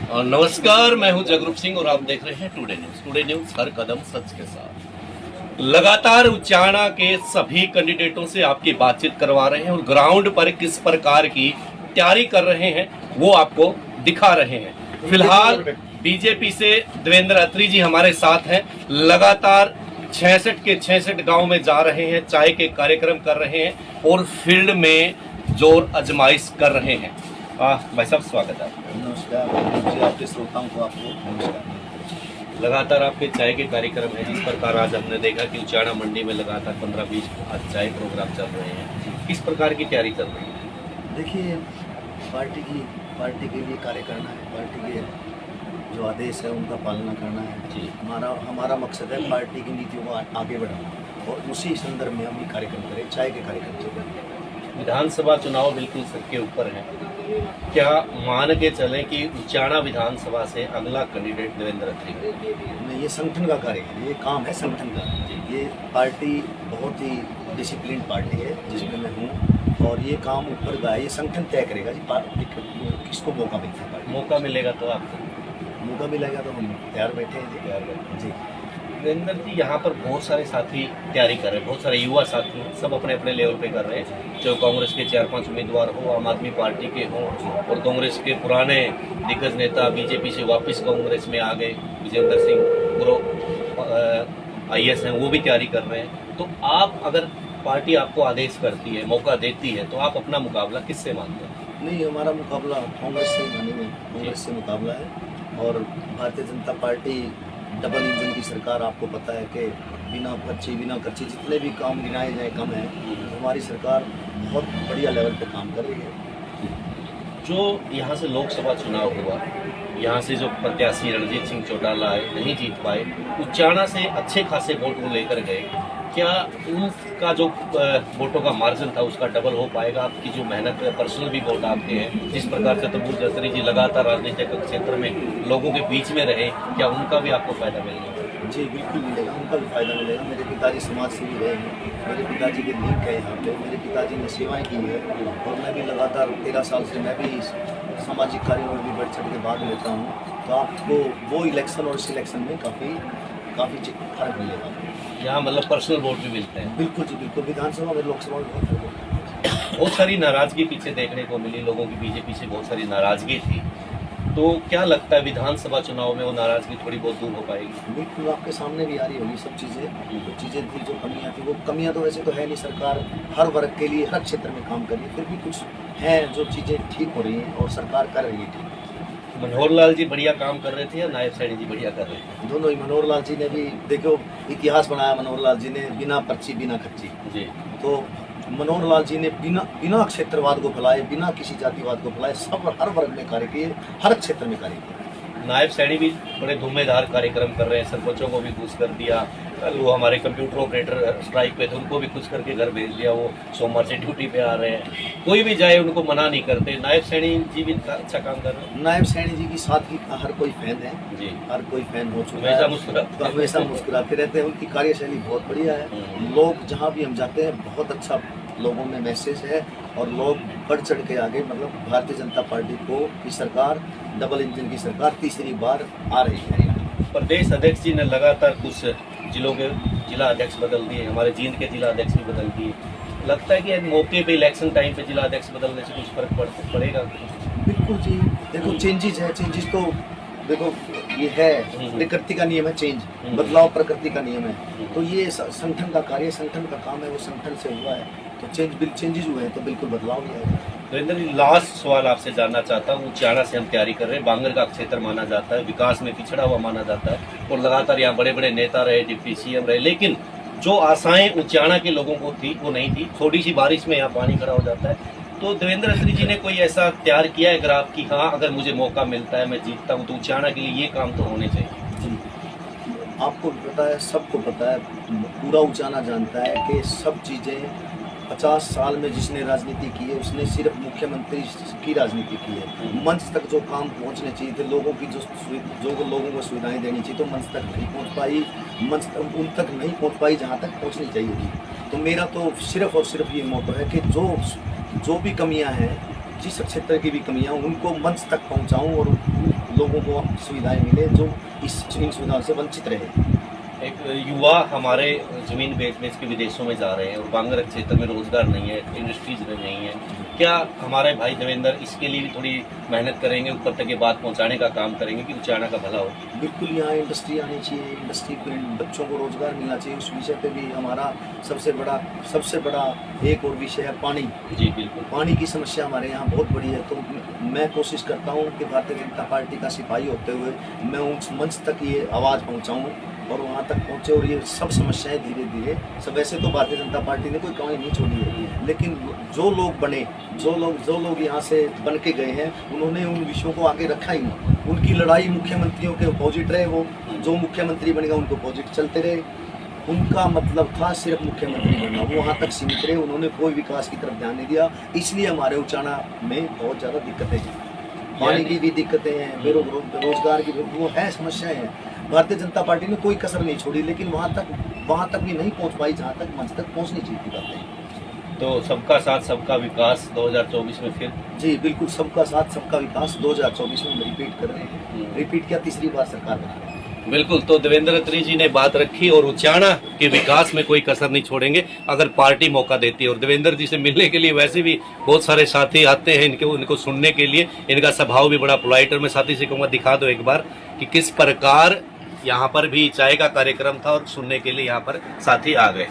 और नमस्कार, मैं हूं जगरूप सिंह और आप देख रहे हैं टुडे न्यूज। टुडे न्यूज हर कदम सच के साथ। लगातार उचाना के सभी कैंडिडेटों से आपकी बातचीत करवा रहे हैं और ग्राउंड पर किस प्रकार की तैयारी कर रहे हैं वो आपको दिखा रहे हैं। फिलहाल बीजेपी से देवेंद्र अत्री जी हमारे साथ हैं। लगातार 66 के 66 गांव में जा रहे हैं, चाय के कार्यक्रम कर रहे हैं और फील्ड में जोर आजमाइश कर रहे हैं। भाई साहब, स्वागत है। नमस्कार जी, आपके श्रोताओं को आपको नमस्कार। लगातार आपके चाय के कार्यक्रम है। जिस प्रकार आज हमने देखा कि उचाना मंडी में लगातार 15-20 आज चाय प्रोग्राम चल रहे हैं, किस प्रकार की तैयारी चल रही है? देखिए, पार्टी के लिए कार्य करना है, पार्टी के जो आदेश है उनका पालना करना है जी। हमारा मकसद है पार्टी की नीतियों को आगे बढ़ाना और उसी संदर्भ में हम ये कार्यक्रम करें, चाय के कार्यक्रम चल रहे हैं। विधानसभा चुनाव बिल्कुल सबके ऊपर है। क्या मान के चलें कि उचाना विधानसभा से अगला कैंडिडेट देवेंद्र अत्री? नहीं, ये संगठन का कार्य है, ये काम है संगठन का। ये पार्टी बहुत ही डिसिप्लिन पार्टी है जिसमें मैं हूँ और ये काम ऊपर का है, ये संगठन तय करेगा जी पार्टी किसको मौका मिलता है। पार्टी मौका मिलेगा तो आपको मौका मिलेगा तो हम तैयार बैठे हैं जी। तैयार करें। जी, देवेंद्र जी, यहाँ पर बहुत सारे साथी तैयारी कर रहे हैं, बहुत सारे युवा साथी सब अपने अपने लेवल पे कर रहे हैं। जो कांग्रेस के 4-5 उम्मीदवार हो, आम आदमी पार्टी के हों और कांग्रेस के पुराने दिग्गज नेता बीजेपी से वापस कांग्रेस में आ गए, विजेंद्र सिंह गुरु IAS हैं, वो भी तैयारी कर रहे हैं। तो आप, अगर पार्टी आपको आदेश करती है, मौका देती है, तो आप अपना मुकाबला किससे मानते हैं? नहीं, हमारा मुकाबला कांग्रेस से मानेंगे, कांग्रेस से मुकाबला है। और Bharatiya Janata party double engine की सरकार, आपको पता है कि बिना खर्ची जितने भी काम गिनाए जाए कम है। हमारी सरकार बहुत बढ़िया लेवल पे काम कर रही है। जो यहाँ से लोकसभा चुनाव हुआ, यहाँ से जो प्रत्याशी रणजीत सिंह चौटाला आए, नहीं जीत पाए, उचाना से अच्छे खासे वोट वो लेकर गए। क्या उनका जो वोटों का मार्जिन था उसका डबल हो पाएगा? आपकी जो मेहनत है, पर्सनल भी वोट आपके हैं, जिस प्रकार से तब्बूर जसरी जी लगातार राजनीतिक क्षेत्र में लोगों के बीच में रहे, क्या उनका भी आपको फायदा मिलेगा? जी बिल्कुल मिलेगा, उनका भी फायदा मिलेगा। मेरे पिताजी समाज सेवी रहे हैं, मेरे पिताजी के लिंक है यहाँ पे, मेरे पिताजी ने सेवाएं की है और मैं भी लगातार 13 साल से मैं भी सामाजिक कार्यों में भी बढ़ चढ़ के भाग लेता हूँ। तो आपको वो इलेक्शन और सिलेक्शन में काफ़ी फर्क मिलेगा। यहाँ मतलब पर्सनल वोट भी मिलते हैं? बिल्कुल जी बिल्कुल, विधानसभा में लोकसभा में बहुत फर्क है। बहुत सारी नाराजगी पीछे देखने को मिली, लोगों की बीजेपी से बहुत सारी नाराजगी थी। तो क्या लगता है विधानसभा चुनाव में वो नाराजगी थोड़ी बहुत दूर हो पाएगी? बिल्कुल, आपके सामने भी आ रही होगी सब चीज़ें। जो चीज़ें थी, जो कमियां थी, वो कमियां तो वैसे तो है नहीं। सरकार हर वर्ग के लिए हर क्षेत्र में काम कर रही है, फिर भी कुछ है जो चीज़ें ठीक हो रही हैं और सरकार कर रही है ठीक। मनोहर लाल जी बढ़िया काम कर रहे थे या नायब सैनी जी बढ़िया कर रहे थे? दोनों ही। मनोहर लाल जी ने भी देखो इतिहास बनाया, मनोहर लाल जी ने बिना पर्ची बिना खर्ची। जी। तो मनोहर लाल जी ने बिना क्षेत्रवाद को फैलाए, बिना किसी जातिवाद को फैलाए, सब हर वर्ग में कार्य किए, हर क्षेत्र में कार्य किए। नायब सैनी भी बड़े धुआंधार कार्यक्रम कर रहे हैं, सरपंचों को भी खुश कर दिया। कल वो हमारे कंप्यूटर ऑपरेटर स्ट्राइक पे थे, उनको भी खुश करके घर भेज दिया। वो सोमवार से ड्यूटी पे आ रहे हैं, कोई भी जाए उनको मना नहीं करते। नायब सैनी जी भी अच्छा काम कर रहे हैं। नायब सैनी जी की सादगी का हर कोई फैन है जी, हर कोई फैन हो चुका हमेशा है। मुस्कुराते तो हमेशा मुस्कुराते रहते हैं। उनकी कार्यशैली बहुत बढ़िया है। लोग जहाँ भी हम जाते हैं, बहुत अच्छा लोगों में मैसेज है और लोग बढ़ चढ़ के आगे, मतलब भारतीय जनता पार्टी को की सरकार, डबल इंजन की सरकार तीसरी बार आ रही है। प्रदेश अध्यक्ष जी ने लगातार कुछ जिलों के जिला अध्यक्ष बदल दिए, हमारे जींद के जिला अध्यक्ष भी बदल दिए। लगता है कि मौके पे इलेक्शन टाइम पे जिला अध्यक्ष बदलने से कुछ फर्क पड़ेगा? बिल्कुल जी, देखो चेंजेस है, चेंजेस तो देखो ये है, प्रकृति का नियम है चेंज, बदलाव प्रकृति का नियम है। तो ये संगठन का कार्य, संगठन का काम है, वो संगठन से हुआ है। तो चेंजेस हुए हैं तो बिल्कुल बदलाव भी आएगा। नरेंद्र जी, लास्ट सवाल आपसे जानना चाहता हूँ। उचाना से हम तैयारी कर रहे हैं, बांगर का क्षेत्र माना जाता है, विकास में पिछड़ा हुआ माना जाता है और लगातार यहाँ बड़े बड़े नेता रहे, डिप्टी CM रहे, लेकिन जो आशाएं उचाना के लोगों को थी वो नहीं थी। थोड़ी सी बारिश में यहाँ पानी खड़ा हो जाता है। तो देवेंद्र अत्री जी ने कोई ऐसा तैयार किया है ग्राफ की, हाँ अगर मुझे मौका मिलता है, मैं जीतता हूँ, तो उचाना के लिए ये काम तो होने चाहिए? जी, आपको पता है, सबको पता है, पूरा उचाना जानता है कि सब चीज़ें 50 साल में जिसने राजनीति की है उसने सिर्फ मुख्यमंत्री की राजनीति की है। मंच तक जो काम पहुंचने चाहिए थे, लोगों की जो लोगों को सुविधाएं देनी चाहिए, तो मंच तक नहीं पहुंच पाई। मंच तक उन तक नहीं पहुंच पाई जहां तक पहुंचनी चाहिए थी। तो मेरा तो सिर्फ और सिर्फ ये मोटो है कि जो भी कमियां हैं, जिस क्षेत्र की भी कमियां, उनको मंच तक पहुंचाऊं और लोगों को सुविधाएं मिले जो इन सुविधाओं से वंचित रहे। एक युवा हमारे जमीन बेच बेच के विदेशों में जा रहे हैं और बांगर क्षेत्र में रोजगार नहीं है, इंडस्ट्रीज नहीं है। क्या हमारे भाई देवेंद्र इसके लिए भी थोड़ी मेहनत करेंगे, ऊपर तक ये बात पहुंचाने का काम करेंगे कि उचाना का भला हो? बिल्कुल, यहाँ इंडस्ट्री आनी चाहिए, इंडस्ट्री पे बच्चों को रोजगार मिलना चाहिए। उस विषय पे भी हमारा सबसे बड़ा एक और विषय है पानी। जी बिल्कुल, पानी की समस्या हमारे यहाँ बहुत बड़ी है। तो मैं कोशिश करता हूँ कि भारतीय जनता पार्टी का सिपाही होते हुए मैं उस मंच तक ये आवाज़ पहुँचाऊँ और वहाँ तक पहुँचे और ये सब समस्याएं धीरे धीरे सब। वैसे तो भारतीय जनता पार्टी ने कोई कमी नहीं छोड़ी है, लेकिन जो लोग यहाँ से बन के गए हैं उन्होंने उन विषयों को आगे रखा ही नहीं। उनकी लड़ाई मुख्यमंत्रियों के अपोजिट रहे, वो जो मुख्यमंत्री बनेगा उनको अपोजिट चलते रहे। उनका मतलब था सिर्फ मुख्यमंत्री बनना, वो वहाँ तक सीमित रहे, उन्होंने कोई विकास की तरफ ध्यान नहीं दिया। इसलिए हमारे उचाना में बहुत ज़्यादा दिक्कतें हैं, पानी की भी दिक्कतें हैं, बेरोजगार की वो है, समस्याएं हैं। भारतीय जनता पार्टी ने कोई कसर नहीं छोड़ी, लेकिन वहाँ तक भी नहीं पहुँच पाई जहाँ तक मंच तक पहुँचनी चाहिए थी बातें। तो सबका साथ सबका विकास 2024 में फिर? जी बिल्कुल, सबका साथ सबका विकास 2024 में रिपीट कर रहे हैं। रिपीट क्या, तीसरी बार सरकार बना रहे हैं। बिल्कुल, तो देवेंद्र अत्री जी ने बात रखी और उचाना के विकास में कोई कसर नहीं छोड़ेंगे अगर पार्टी मौका देती है। और देवेंद्र जी से मिलने के लिए वैसे भी बहुत सारे साथी आते हैं इनको सुनने के लिए। इनका स्वभाव भी बड़ा पोलाइट, और मैं साथी से कहूँगा दिखा दो एक बार कि किस प्रकार यहाँ पर भी चाय का कार्यक्रम था और सुनने के लिए यहाँ पर साथी आ गए।